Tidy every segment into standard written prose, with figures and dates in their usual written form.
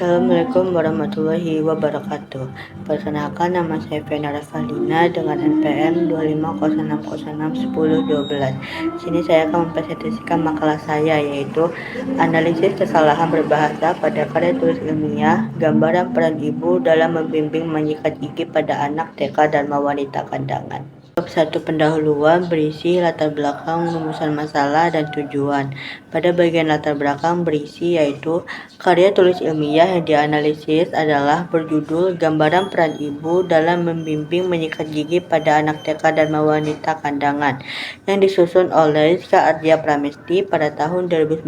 Assalamualaikum warahmatullahi wabarakatuh. Perkenalkan, nama saya Vena Ravalina dengan NPM 2506061012. Sini saya akan mempresentasikan makalah saya, yaitu analisis kesalahan berbahasa pada karya tulis ilmiah, gambaran peran ibu dalam membimbing menyikat gigi pada anak TK dan wanita kandangan. Bab 1 pendahuluan berisi latar belakang, rumusan masalah, dan tujuan. Pada bagian latar belakang berisi yaitu karya tulis ilmiah yang dianalisis adalah berjudul Gambaran Peran Ibu dalam Membimbing Menyikat Gigi pada Anak TK dan Wanita Kandangan yang disusun oleh Rizka Ardia Pramesti pada tahun 2019.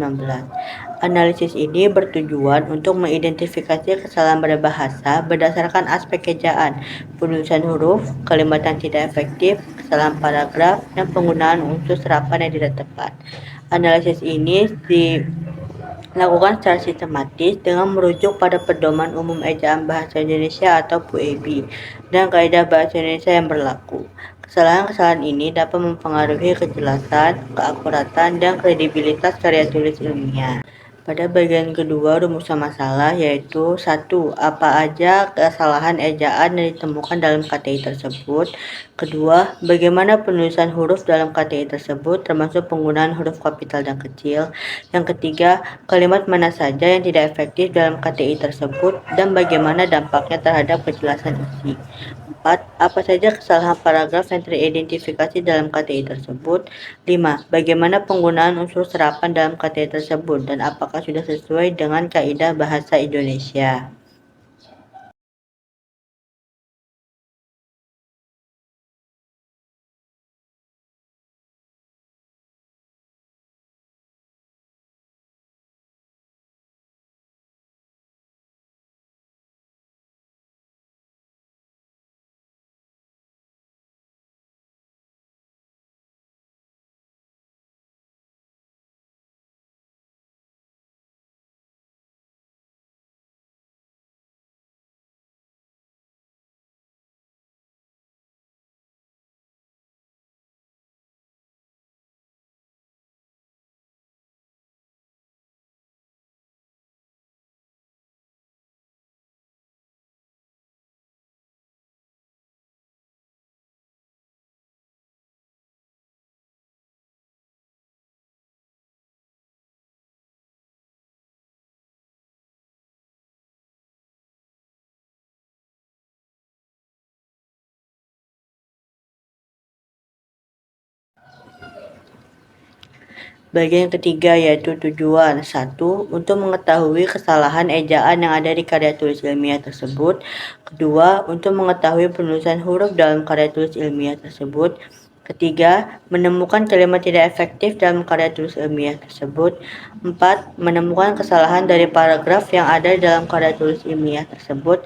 Analisis ini bertujuan untuk mengidentifikasi kesalahan berbahasa berdasarkan aspek ejaan, penulisan huruf, kalimat yang tidak efektif, kesalahan paragraf, dan penggunaan unsur serapan yang tidak tepat. Analisis ini dilakukan secara sistematis dengan merujuk pada Pedoman Umum Ejaan Bahasa Indonesia atau PUEB dan kaidah bahasa Indonesia yang berlaku. Kesalahan-kesalahan ini dapat mempengaruhi kejelasan, keakuratan, dan kredibilitas karya tulis ilmiah. Pada bagian kedua, rumusan masalah yaitu 1. Apa aja kesalahan ejaan yang ditemukan dalam KTI tersebut. Kedua, bagaimana penulisan huruf dalam KTI tersebut, termasuk penggunaan huruf kapital dan kecil. Yang ketiga, kalimat mana saja yang tidak efektif dalam KTI tersebut dan bagaimana dampaknya terhadap kejelasan isi. 4. Apa saja kesalahan paragraf yang teridentifikasi dalam KTI tersebut. 5. Bagaimana penggunaan unsur serapan dalam KTI tersebut dan apakah sudah sesuai dengan kaidah bahasa Indonesia. Bagian ketiga yaitu tujuan. 1. Untuk mengetahui kesalahan ejaan yang ada di karya tulis ilmiah tersebut. Kedua, untuk mengetahui penulisan huruf dalam karya tulis ilmiah tersebut. Ketiga, menemukan kalimat tidak efektif dalam karya tulis ilmiah tersebut. 4. Menemukan kesalahan dari paragraf yang ada dalam karya tulis ilmiah tersebut.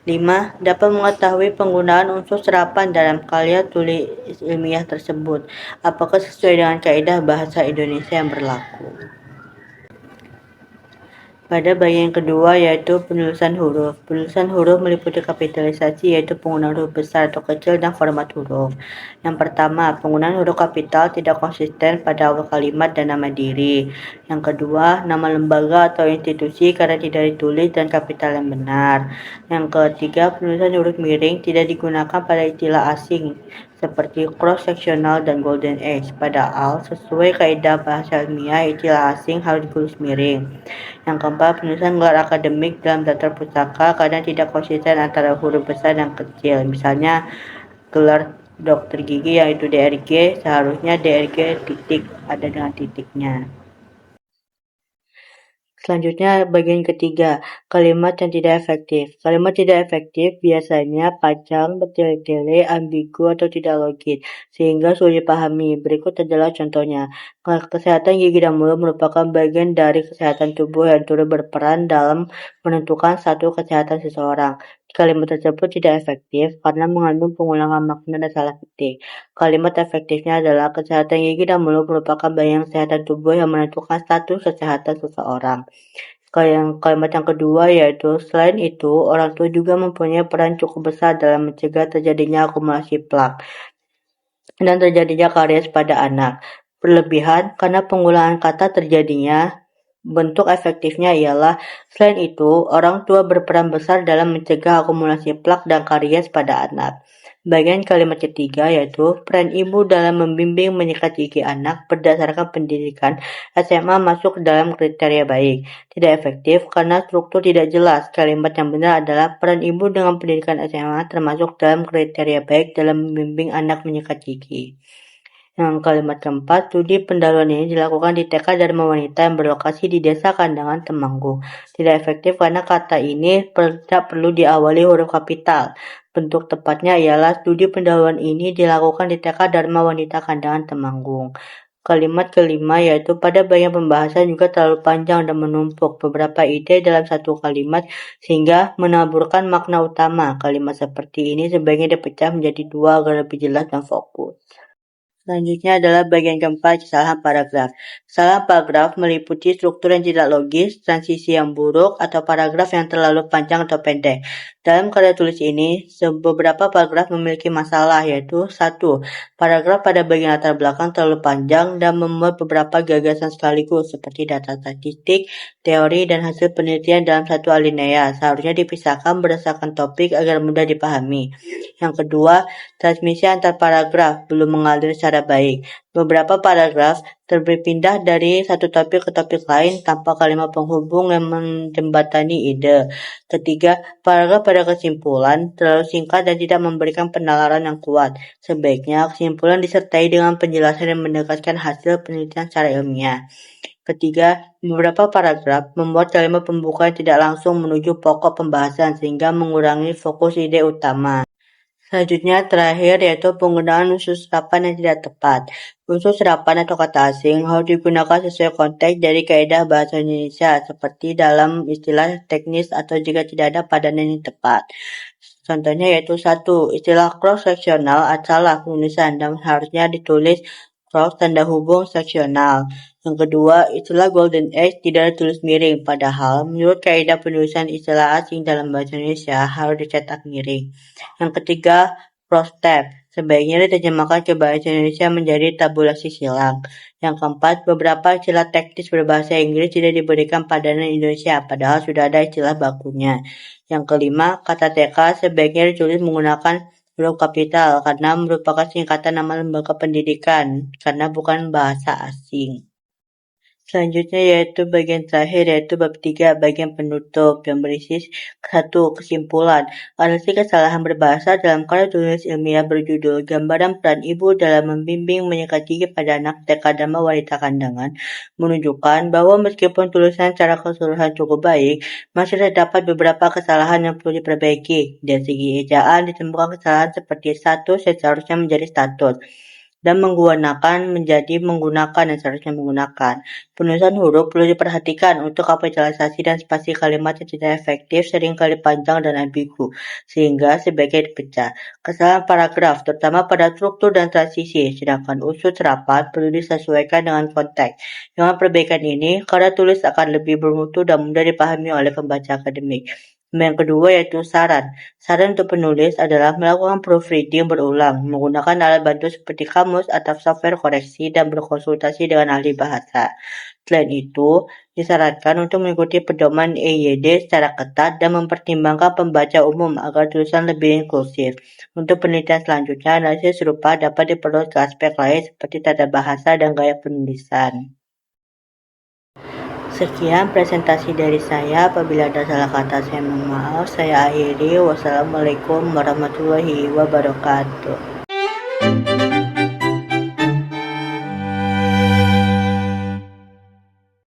5. Dapat mengetahui penggunaan unsur serapan dalam karya tulis ilmiah tersebut. Apakah sesuai dengan kaidah bahasa Indonesia yang berlaku. Pada bagian kedua yaitu penulisan huruf. Penulisan huruf meliputi kapitalisasi yaitu penggunaan huruf besar atau kecil dan format huruf. Yang pertama, penggunaan huruf kapital tidak konsisten pada awal kalimat dan nama diri. Yang kedua, nama lembaga atau institusi karena tidak ditulis dan kapital yang benar. Yang ketiga, penulisan huruf miring tidak digunakan pada istilah asing seperti cross-sectional dan golden age. Padahal sesuai kaidah bahasa ilmiah istilah asing harus ditulis miring. Yang keempat, penulisan gelar akademik dalam daftar pustaka kadang tidak konsisten antara huruf besar dan kecil. Misalnya gelar dokter gigi yaitu DRG seharusnya DRG titik ada dengan titiknya. Selanjutnya bagian ketiga, kalimat yang tidak efektif. Kalimat tidak efektif biasanya panjang, bertele-tele, ambigu, atau tidak logis, sehingga sulit dipahami. Berikut adalah contohnya. Kesehatan gigi dan mulut merupakan bagian dari kesehatan tubuh yang turut berperan dalam menentukan status kesehatan seseorang. Kalimat tersebut tidak efektif karena mengandung pengulangan makna dan salah ketik. Kalimat efektifnya adalah kesehatan gigi dan mulut merupakan bagian kesehatan tubuh yang menentukan status kesehatan seseorang. Kalimat yang kedua yaitu selain itu, orang tua juga mempunyai peran cukup besar dalam mencegah terjadinya akumulasi plak dan terjadinya karies pada anak. Berlebihan karena pengulangan kata terjadinya Bentuk efektifnya ialah, selain itu, orang tua berperan besar dalam mencegah akumulasi plak dan karies pada anak. Bagian kalimat ketiga yaitu peran ibu dalam membimbing menyikat gigi anak berdasarkan pendidikan SMA masuk ke dalam kriteria baik. Tidak efektif karena struktur tidak jelas. Kalimat yang benar adalah peran ibu dengan pendidikan SMA termasuk dalam kriteria baik dalam membimbing anak menyikat gigi. Yang kalimat keempat, studi pendahuluan ini dilakukan di TK Dharma Wanita yang berlokasi di Desa Kandangan, Temanggung. Tidak efektif karena kata ini tidak perlu diawali huruf kapital. Bentuk tepatnya ialah studi pendahuluan ini dilakukan di TK Dharma Wanita Kandangan, Temanggung. Kalimat kelima yaitu pada bagian pembahasan juga terlalu panjang dan menumpuk beberapa ide dalam satu kalimat sehingga menaburkan makna utama. Kalimat seperti ini sebaiknya dipecah menjadi dua agar lebih jelas dan fokus. Selanjutnya adalah bagian keempat, kesalahan paragraf. Kesalahan paragraf meliputi struktur yang tidak logis, transisi yang buruk, atau paragraf yang terlalu panjang atau pendek. Dalam karya tulis ini, beberapa paragraf memiliki masalah, yaitu 1. Paragraf pada bagian latar belakang terlalu panjang dan memuat beberapa gagasan sekaligus, seperti data statistik, teori, dan hasil penelitian dalam satu alinea. Seharusnya dipisahkan berdasarkan topik agar mudah dipahami. Yang kedua, transmisi antar paragraf belum mengalir secara baik. Beberapa paragraf berpindah dari satu topik ke topik lain tanpa kalimat penghubung yang menjembatani ide. Ketiga, paragraf pada kesimpulan terlalu singkat dan tidak memberikan penalaran yang kuat. Sebaiknya kesimpulan disertai dengan penjelasan yang mendekatkan hasil penelitian secara ilmiah. Ketiga, beberapa paragraf membuat kalimat pembuka yang tidak langsung menuju pokok pembahasan sehingga mengurangi fokus ide utama. Selanjutnya terakhir yaitu penggunaan unsur serapan yang tidak tepat. Unsur serapan atau kata asing harus digunakan sesuai konteks dari kaidah bahasa Indonesia seperti dalam istilah teknis atau jika tidak ada padanan yang tepat. Contohnya yaitu 1. Istilah cross-seksional salah penulisan dan harusnya ditulis cross tanda hubung seksional. Yang kedua, istilah golden age tidak ditulis miring, padahal menurut kaidah penulisan istilah asing dalam bahasa Indonesia harus dicetak miring. Yang ketiga, cross-tab. Sebaiknya diterjemahkan ke bahasa Indonesia menjadi tabulasi silang. Yang keempat, beberapa istilah teknis berbahasa Inggris tidak diberikan padanan Indonesia, padahal sudah ada istilah bakunya. Yang kelima, kata TK sebaiknya ditulis menggunakan huruf kapital karena merupakan singkatan nama lembaga pendidikan, karena bukan bahasa asing. Selanjutnya yaitu bagian terakhir yaitu bab 3 bagian penutup yang berisi 1. Kesimpulan. Analisis kesalahan berbahasa dalam karya tulis ilmiah berjudul Gambaran Peran Ibu dalam Membimbing Menyikat Gigi pada Anak TK Dharma Wanita Kandangan menunjukkan bahwa meskipun tulisan secara keseluruhan cukup baik, masih terdapat beberapa kesalahan yang perlu diperbaiki. Dari segi ejaan ditemukan kesalahan seperti status yang seharusnya menjadi status dan menggunakan menjadi menggunakan yang seharusnya menggunakan. Penulisan huruf perlu diperhatikan untuk kapitalisasi dan spasi kalimat yang tidak efektif seringkali panjang dan ambigu, sehingga sebaiknya dipecah. Kesalahan paragraf, terutama pada struktur dan transisi, sedangkan unsur serapan perlu disesuaikan dengan konteks. Dengan perbaikan ini, karya tulis akan lebih bermutu dan mudah dipahami oleh pembaca akademik. Yang kedua yaitu saran. Saran untuk penulis adalah melakukan proofreading berulang, menggunakan alat bantu seperti kamus atau software koreksi, dan berkonsultasi dengan ahli bahasa. Selain itu, disarankan untuk mengikuti pedoman EYD secara ketat dan mempertimbangkan pembaca umum agar tulisan lebih inklusif. Untuk penelitian selanjutnya, analisis serupa dapat diperluas ke aspek lain seperti tata bahasa dan gaya penulisan. Sekian presentasi dari saya. Apabila ada salah kata, saya mohon maaf. Saya akhiri. Wassalamualaikum warahmatullahi wabarakatuh.